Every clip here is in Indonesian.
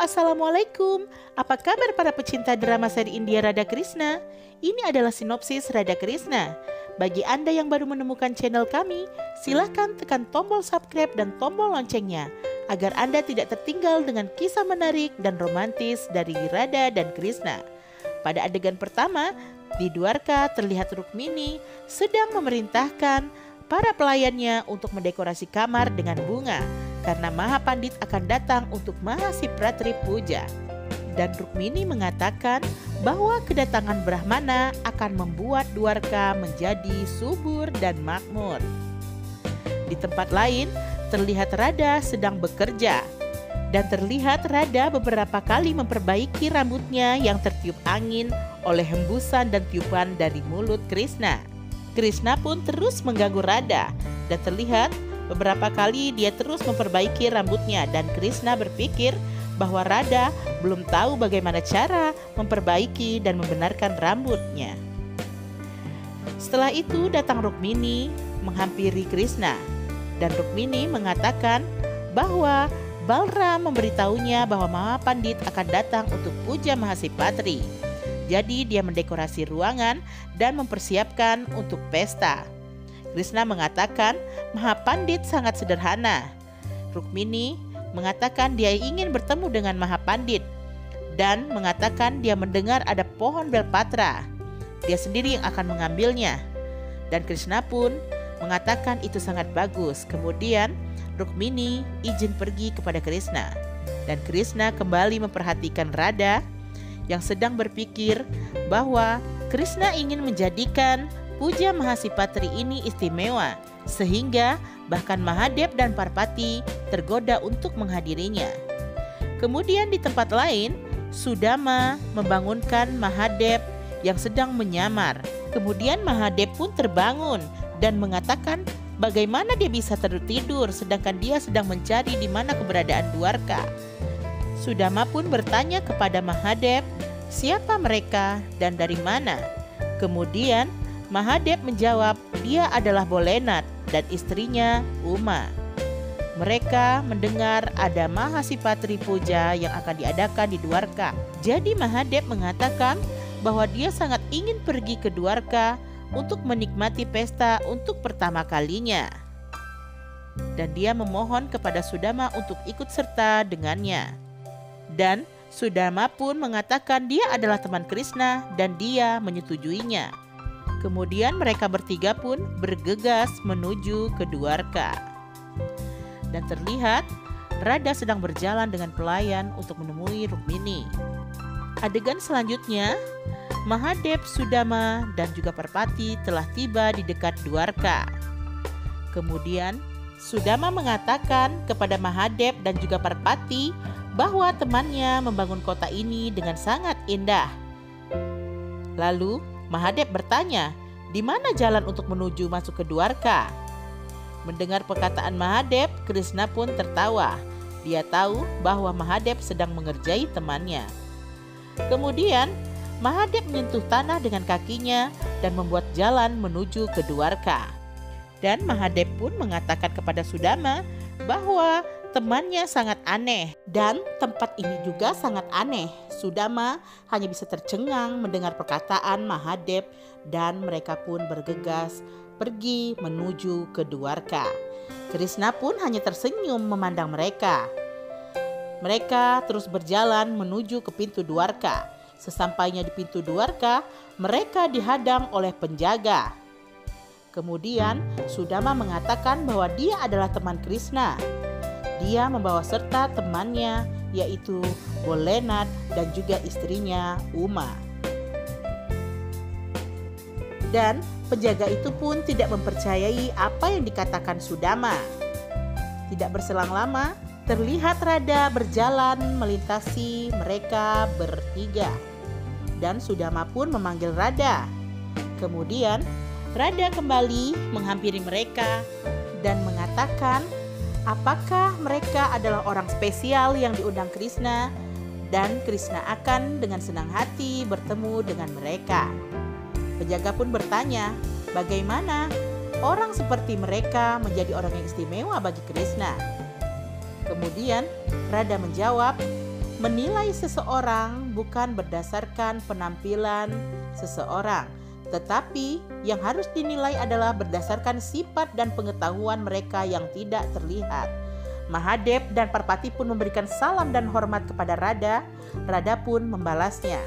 Assalamualaikum. Apa kabar para pecinta drama seri India Radha Krishna? Ini adalah sinopsis Radha Krishna. Bagi Anda yang baru menemukan channel kami, silahkan tekan tombol subscribe dan tombol loncengnya agar Anda tidak tertinggal dengan kisah menarik dan romantis dari Radha dan Krishna. Pada adegan pertama, di Dwarka terlihat Rukmini sedang memerintahkan para pelayannya untuk mendekorasi kamar dengan bunga karena Mahapandit akan datang untuk Mahasipratri Puja. Dan Rukmini mengatakan bahwa kedatangan Brahmana akan membuat Dwarka menjadi subur dan makmur. Di tempat lain, terlihat Radha sedang bekerja. Dan terlihat Radha beberapa kali memperbaiki rambutnya yang tertiup angin oleh hembusan dan tiupan dari mulut Krishna. Krishna pun terus mengganggu Radha dan terlihat beberapa kali dia terus memperbaiki rambutnya dan Krishna berpikir bahwa Radha belum tahu bagaimana cara memperbaiki dan membenarkan rambutnya. Setelah itu datang Rukmini menghampiri Krishna dan Rukmini mengatakan bahwa Balram memberitahunya bahwa Mahapandit akan datang untuk puja Mahasipatri. Jadi dia mendekorasi ruangan dan mempersiapkan untuk pesta. Krishna mengatakan Mahapandit sangat sederhana. Rukmini mengatakan dia ingin bertemu dengan Mahapandit dan mengatakan dia mendengar ada pohon belpatra. Dia sendiri yang akan mengambilnya. Dan Krishna pun mengatakan itu sangat bagus. Kemudian Rukmini izin pergi kepada Krishna. Dan Krishna kembali memperhatikan Radha yang sedang berpikir bahwa Krishna ingin menjadikan puja Mahasipatri ini istimewa, sehingga bahkan Mahadev dan Parvati tergoda untuk menghadirinya. Kemudian di tempat lain, Sudama membangunkan Mahadev yang sedang menyamar. Kemudian Mahadev pun terbangun dan mengatakan bagaimana dia bisa tertidur sedangkan dia sedang mencari di mana keberadaan Dwarka. Sudama pun bertanya kepada Mahadev siapa mereka dan dari mana. Kemudian Mahadev menjawab dia adalah Bolenat dan istrinya Uma. Mereka mendengar ada Mahasipatri Puja yang akan diadakan di Dwarka. Jadi Mahadev mengatakan bahwa dia sangat ingin pergi ke Dwarka untuk menikmati pesta untuk pertama kalinya. Dan dia memohon kepada Sudama untuk ikut serta dengannya. Dan Sudama pun mengatakan dia adalah teman Krishna dan dia menyetujuinya. Kemudian mereka bertiga pun bergegas menuju ke Dwarka. Dan terlihat Radha sedang berjalan dengan pelayan untuk menemui Rukmini. Adegan selanjutnya, Mahadev, Sudama, dan juga Parvati telah tiba di dekat Dwarka. Kemudian Sudama mengatakan kepada Mahadev dan juga Parvati bahwa temannya membangun kota ini dengan sangat indah. Lalu Mahadev bertanya, di mana jalan untuk menuju masuk ke Dwarka? Mendengar perkataan Mahadev, Krishna pun tertawa. Dia tahu bahwa Mahadev sedang mengerjai temannya. Kemudian Mahadev menyentuh tanah dengan kakinya dan membuat jalan menuju ke Dwarka. Dan Mahadev pun mengatakan kepada Sudama bahwa temannya sangat aneh dan tempat ini juga sangat aneh. Sudama hanya bisa tercengang mendengar perkataan Mahadev dan mereka pun bergegas pergi menuju ke Dwarka. Krishna pun hanya tersenyum memandang mereka. Mereka terus berjalan menuju ke pintu Dwarka. Sesampainya di pintu Dwarka, mereka dihadang oleh penjaga. Kemudian Sudama mengatakan bahwa dia adalah teman Krishna. Dia membawa serta temannya yaitu Bolenat dan juga istrinya Uma. Dan penjaga itu pun tidak mempercayai apa yang dikatakan Sudama. Tidak berselang lama, terlihat Radha berjalan melintasi mereka bertiga. Dan Sudama pun memanggil Radha. Kemudian Radha kembali menghampiri mereka dan mengatakan apakah mereka adalah orang spesial yang diundang Krishna dan Krishna akan dengan senang hati bertemu dengan mereka. Penjaga pun bertanya, bagaimana orang seperti mereka menjadi orang yang istimewa bagi Krishna? Kemudian Radha menjawab, Menilai seseorang bukan berdasarkan penampilan seseorang, tetapi yang harus dinilai adalah berdasarkan sifat dan pengetahuan mereka yang tidak terlihat. Mahadeva dan Parvati pun memberikan salam dan hormat kepada Radha. Radha pun membalasnya.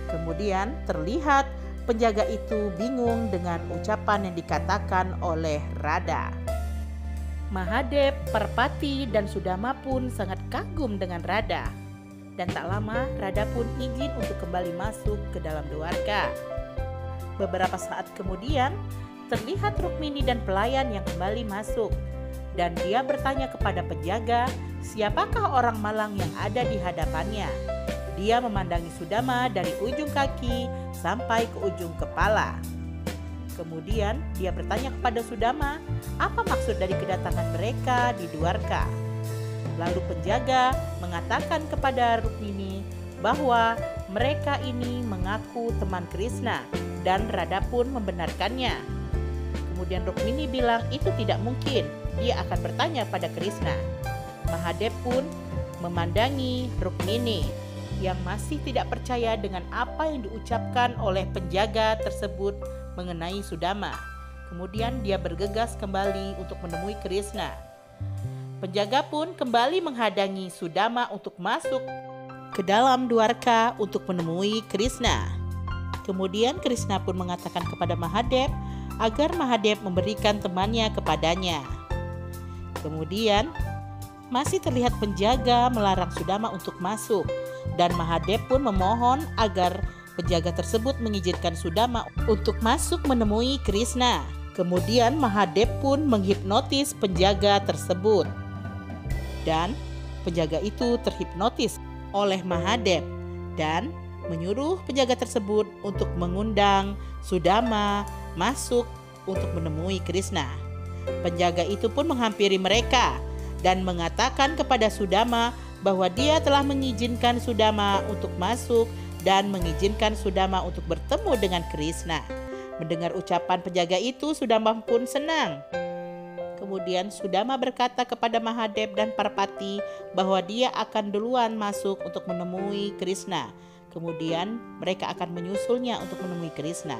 Kemudian terlihat penjaga itu bingung dengan ucapan yang dikatakan oleh Radha. Mahadeva, Parvati, dan Sudama pun sangat kagum dengan Radha. Dan tak lama Radha pun izin untuk kembali masuk ke dalam Dwarka. Beberapa saat kemudian terlihat Rukmini dan pelayan yang kembali masuk. Dan dia bertanya kepada penjaga, siapakah orang malang yang ada di hadapannya. Dia memandangi Sudama dari ujung kaki sampai ke ujung kepala. Kemudian dia bertanya kepada Sudama, apa maksud dari kedatangan mereka di Dwarka. Lalu penjaga mengatakan kepada Rukmini bahwa mereka ini mengaku teman Krishna dan Radha pun membenarkannya. Kemudian Rukmini bilang itu tidak mungkin, dia akan bertanya pada Krishna. Mahadeva pun memandangi Rukmini yang masih tidak percaya dengan apa yang diucapkan oleh penjaga tersebut mengenai Sudama. Kemudian dia bergegas kembali untuk menemui Krishna. Penjaga pun kembali menghadangi Sudama untuk masuk ke dalam Dwarka untuk menemui Krishna. Kemudian Krishna pun mengatakan kepada Mahadeva agar Mahadeva memberikan temannya kepadanya. Kemudian masih terlihat penjaga melarang Sudama untuk masuk dan Mahadeva pun memohon agar penjaga tersebut mengizinkan Sudama untuk masuk menemui Krishna. Kemudian Mahadeva pun menghipnotis penjaga tersebut. Dan penjaga itu terhipnotis oleh Mahadeva dan menyuruh penjaga tersebut untuk mengundang Sudama masuk untuk menemui Krishna. Penjaga itu pun menghampiri mereka dan mengatakan kepada Sudama bahwa dia telah mengizinkan Sudama untuk masuk dan mengizinkan Sudama untuk bertemu dengan Krishna. Mendengar ucapan penjaga itu, Sudama pun senang. Kemudian Sudama berkata kepada Mahadeva dan Parvati bahwa dia akan duluan masuk untuk menemui Krishna. Kemudian mereka akan menyusulnya untuk menemui Krishna.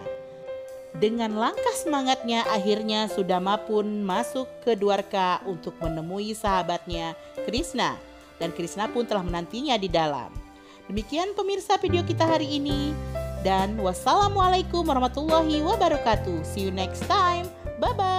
Dengan langkah semangatnya akhirnya Sudama pun masuk ke Dwarka untuk menemui sahabatnya Krishna. Dan Krishna pun telah menantinya di dalam. Demikian pemirsa video kita hari ini. Dan wassalamualaikum warahmatullahi wabarakatuh. See you next time. Bye-bye.